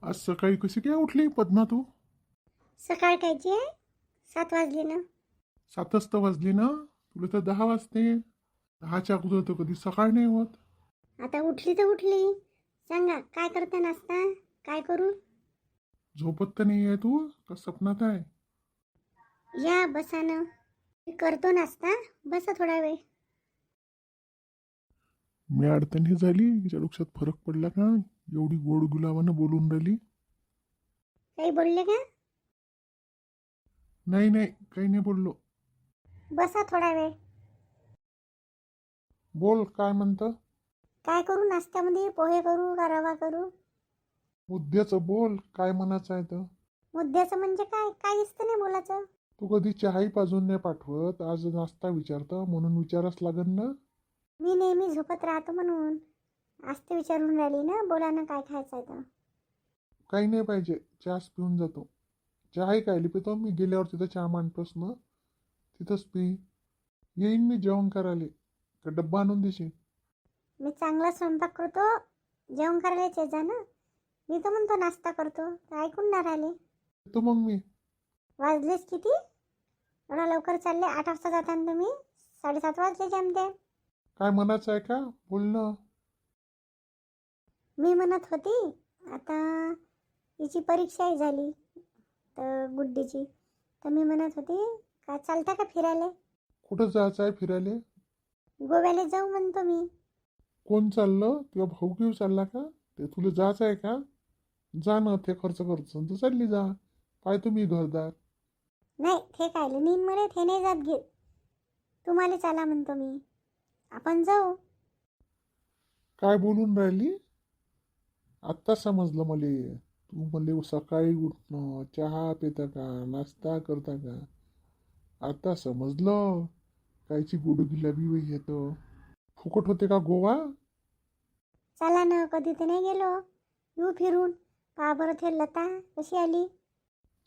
आज सकाळी कशी काय उठली पद्मा तू? सकाळ कायची आहे? 7 वाजले ना. 7च तर वाजली ना. तुला तर 10 वाजते. 10च्या अगोदर तर कधी सकाळ नाही होत. आता उठली तर उठली. सांगा काय करता नाश्ता? काय करू? झोपत तर नाही आहे तू का सपनात आहे? या बसा ना. मी करतो नाश्ता. बसा थोडा वेळ. मी अडचणी झाली हिच्या डोक्यात फरक पडला का? एवढी गोड गुलाबानं बोलून राहिली. काही बोलले का? नाही नाही, काही नाही बोललो. बसा थोडा वेळ. बोल, काय म्हणतं? काय करू नाश्त्यामध्ये? पोहे करू का रवा करू? मुद्द्याचं बोल, काय म्हणायचं आहे तर. मुद्द्याचं म्हणजे काय? काहीच तर नाही बोलायचं. तू कधी चहाही पाजून नाही पाठवत, आज नाश्ता विचारतं म्हणून विचारच लागन ना. मी नेहमी झोपत राहतो म्हणून. आज ते विचारून राहिली ना, बोला ना काय खायचं आहे तर. काही नाही पाहिजे, चहाच पिऊन जातो. चहाही कायली पितो मी, गेल्यावर तिथं चहा मांडतोस ना, तिथंच पी. येईन मी जेवण करायला, का डब्बा आणून देशील? मी चांगला स्वयंपाक करतो. जेवण करायला जा ना. मी तर म्हणतो नाश्ता करतो तर ऐकून नाही राहिले. येतो मग मी. वाजलेच किती? एवढा लवकर चालले? 8 वाजता जाता ना तुम्ही? 7:30 वाजले जमते. काय म्हणायचं आहे का? बोल ना. मी म्हणत होती आता हिची परीक्षाही झाली तर गुड्डीची. तर मी म्हणत होती का चालता का फिरायला? कुठं जायचं आहे फिरायला? गोव्याला जाऊ म्हणतो मी. कोण चाललं? तुझा भाऊ घेऊ चालला का? ते तुला जायचं आहे का? जा ना, ते खर्च करतो तर चालली जा. पाय तुम्ही घरदार. नाही ते काय नीन मरे ते नाही जात घे. तुम्हाला चला म्हणतो मी. आपण जाऊ. काय बोलून राहिली? आत्ता समजलं मले. तू मले सकाळी उठणं, चहा पिता का, नाश्ता करता का? आता समजलं. कायची गुडगी लावी बाई येतं. फुकट होते का गोवा? चला ना, कधी तर नाही गेलो. येऊ फिरून. पहा बरं ते लता कशी आली.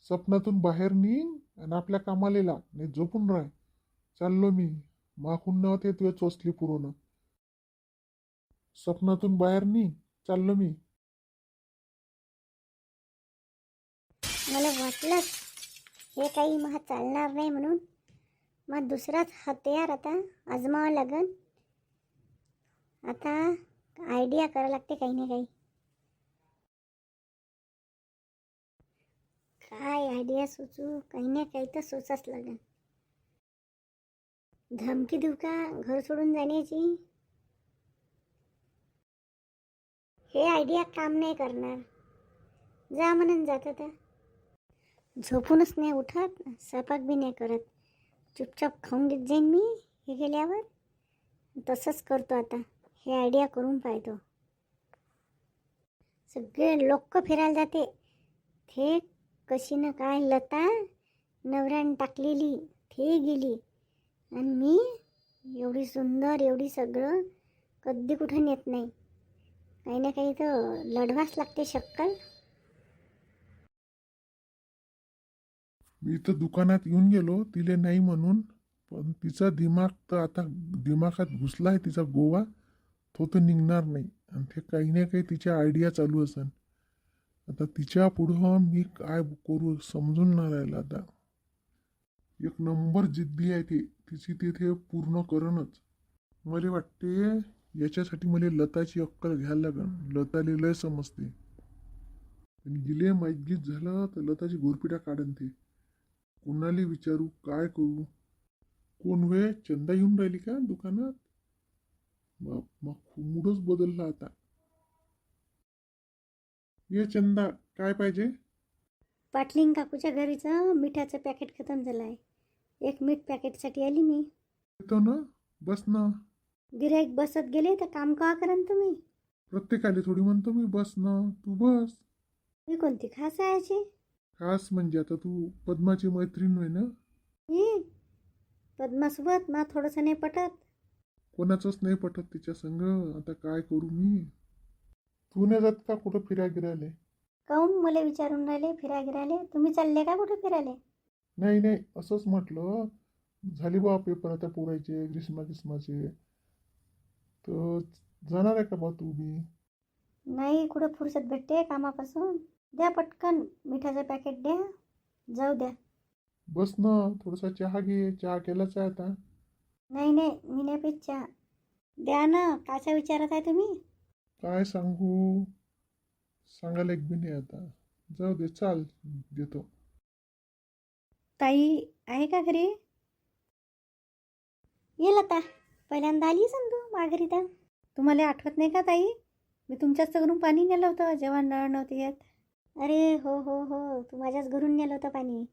स्वप्नातून बाहेर निघ आणि आपल्या कामाला लाग, नाही झोपून राह. चाललो मी. माखून नव्हते तुझे चोचली पुरवणं. स्वप्नातून बाहेर निघ. चाललो मी. मला वाटलंच हे काही मग चालणार नाही म्हणून. मग दुसराच हत्यार आता आजमावं लागन. आता आयडिया करावं लागते काही ना काही. काय आयडिया सुचू? काही ना काही तर सुचच लागन. धमकी देऊ का घर सोडून जाण्याची? हे आयडिया काम नाही करणार. जा म्हणून जात आता. झोपूनच नाही उठत, स्वयंपाक बी नाही करत. चुपचाप खाऊन घेत जाईन मी हे गेल्यावर. तसंच करतो आता. हे आयडिया करून पाहतो. सगळे लोक फिरायला जाते. ते कशी ना काय लता नवऱ्यानं टाकलेली ते गेली. आणि मी एवढी सुंदर एवढी सगळं कधी कुठं नेत नाही. काही ना काही तर लढवाच लागते शक्कल. मी तर दुकानात येऊन गेलो तिले नाही म्हणून. पण तिचा दिमाग तर आता दिमागात घुसला आहे तिचा गोवा. तो तर निघणार नाही. आणि ते काही ना काही तिच्या आयडिया चालू असन. आता तिच्या पुढं मी काय करू समजून नाही राहिलं आता. एक नंबर जिद्दी आहे ती. तिची तिथे पूर्ण करणच. मला वाटते याच्यासाठी मला लताची अक्कल घ्यायला लागेल. लताले लय समजते. पण गिले माहीत झालं तर लताची घोरपिटा काढन ते. कोणाला विचारू, काय करू? कोण वे चंदा येऊन राहिली का दुकानात? बाप, मग मूडच बदलला आता. ये चंदा, काय पाहिजे? पाटलिंग काकूच्या घरीचं मिठाचं पॅकेट खतम झालं आहे. एक मीठ पॅकेटसाठी आली मी. येतो ना, बस ना. गिऱ्हाईक बसत गेले तर काम का कराल तुम्ही? प्रत्येकाला थोडी म्हणतो मी बस ना, तू बस. मी कोणती खास आहे याची? खास म्हणजे आता तू पद्माची मैत्रीण होय ना. ही पद्मासोबत मा थोडंसं नाही पटत. कोणाचंच नाही पटत तिच्या संग. आता काय करू मी? तू नाही जात का कुठं फिरायला? काहून मला विचारून राहिले फिरायला गिरायले? तुम्ही चालले का कुठे फिरायले? नाही नाही, असंच म्हटलं. झाली बा पेपर आता पोरायचे ग्रीष्माचे. तर जाणार आहे का बा तू बी? नाही कुठं फुरसत भेटते कामापासून. द्या पटकन मिठाचं पॅकेट द्या. जाऊ द्या. बस ना, थोडासा चहा घे. चहा केलाच आहे आता. नाही नाही, मी नाही पीत चहा. द्या ना. कायचा विचारत आहे तुम्ही? काय सांगू, सांगायला एक बी नाही आता. जाऊ दे, चाल देतो. ताई आहे का घरी? येईल आता. पहिल्यांदा आली तू माघारी तर. तुम्हाला आठवत नाही का ताई? मी तुमच्याच घरून पाणी नेलं होतं जेव्हा नळ नव्हते येत. अरे हो हो हो, तू माझ्याच घरून नेलं होतं पाणी.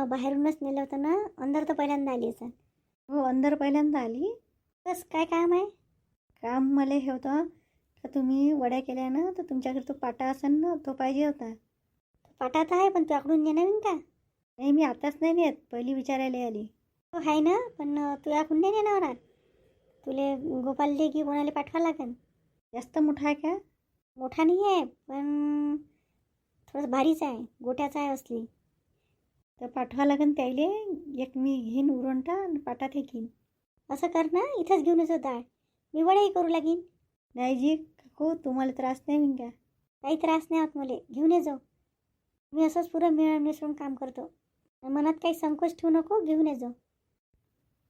बाहेरूनच नेलं होतं ना. अंदर तर पहिल्यांदा आली असं. हो, अंदर पहिल्यांदा आली. बस काय काम आहे? काम मला हे होतं का तुम्ही वड्या केल्या ना, तर तुमच्या घरी तो पाटा असेल ना, तो पाहिजे होता. पाटा तर आहे, पण तुझ्याकडून नेणार का? नाही, मी आताच नाही नेत, पहिली विचारायला आली. हो आहे ना, पण तुझ्याकडून नाही नेणार. तुले गोपालले की कोणाला पाठवा लागेल. जास्त मोठा आहे का? मोठा नाही आहे, पण थोडंसं भारीच आहे. गोट्याचा आहे असली तर पाठवा लागेल त्याईले. एक मी घेईन उरणटा आणि पाटा घेईन. असं कर ना, इथंच घेऊन येतो डाळ. मी वड्याही करू लागीन. नाही जी काकू, तुम्हाला त्रास नाही होईन का? काही त्रास नाही होत मला. घेऊन ये जाऊ. मी असंच पुरं मिसळून काम करतो. मनात काही संकोच ठेवू नको, घेऊन ये जाऊ.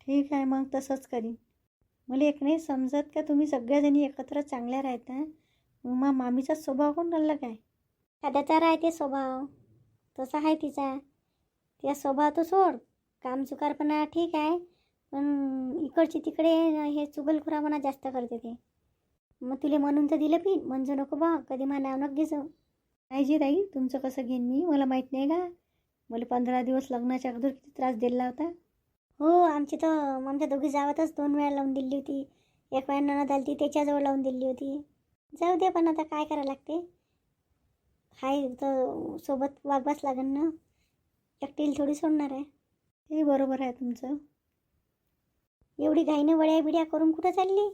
ठीक आहे, मग तसंच करीन. मला एक नाही समजत का तुम्ही सगळ्याजणी एकत्र चांगल्या राहता. मग मामीचा स्वभाव कोण राहिला काय? एखाद्याचा राहते स्वभाव, तसा आहे तिचा. त्या स्वभाव तो सोड. कामचुकारपणा ठीक आहे, पण इकडची तिकडे हे चुगलखोरापणा जास्त करते ते. मग तुला म्हणून तर दिलं पी, म्हणजे नको बा, कधी मा नाव नको घेजो. नाही जी ताई, तुमचं कसं घेईन मी? मला माहीत नाही का? मला 15 दिवस लग्नाच्या अगोदर किती त्रास दिला होता. हो, आमची तर आमच्या दोघी जावातच 2 वेळा लावून दिली होती. एक वेळा नणद आली ती, त्याच्याजवळ लावून दिली होती. जाऊ दे, पण आता काय करायला लागते. हाय तर सोबत वागवाच लागेल ना. एकटील थोडी सोडणार आहे. हे बरोबर आहे तुमचं. एवढी घाईनं वड्या बिड्या करून कुठं चालली?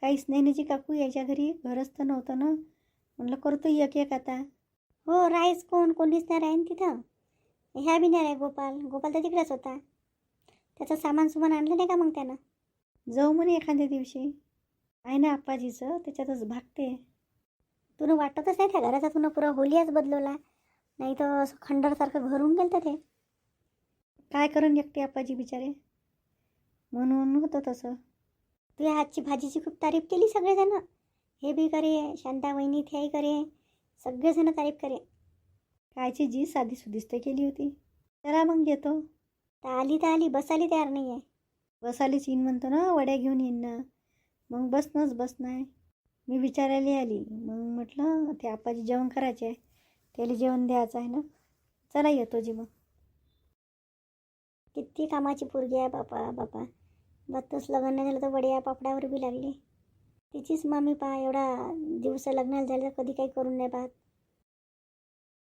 काहीच नाही ना जी काकू, याच्या घरी घरच तर नव्हतं ना. म्हणलं करतो एक एक आता. हो, राहीच कोणीच नाही राहीन तिथं. ह्या बी नाही राही गोपाल तर तिकडेच होता. त्याचं सामान आणलं नाही का मग त्यानं? जाऊ म्हणे एखाद्या दिवशी. आहे ना आप्पाजीचं, त्याच्यातच भागते. तुला वाटतच नाही त्या घराचा तुला पुरा होलियाच बदलवला. नाही तर असं खंडरसारखं घरून गेलं तर ते. काय करून एकटे आप्पाजी बिचारे, म्हणून होतं तसं. तुझ्या हातची भाजीची खूप तारीफ केली सगळेजण. हे बी करे, शांता वहिनी त्याही करे, सगळेजण तारीफ करे. कायची जी साधी सुदिस्त केली होती. चला मग घेतो. तर आली बसायला तयार नाही आहे. बसायलाच येईन म्हणतो ना, वड्या घेऊन येईन ना. मग बस नाही. मी विचारायला आली, मग म्हटलं ते आप्पाजी जेवण करायचे आहे, त्याला जेवण द्यायचं आहे ना. चला येतो जी मग. किती कामाची पोरगी आहे बापा. बत्तूस लग्न नाही झालं तर वड्या पापडावर बी लागली. तिचीच मामी पहा, एवढा दिवस लग्नाला झालं तर कधी काही करून नाही पाहत.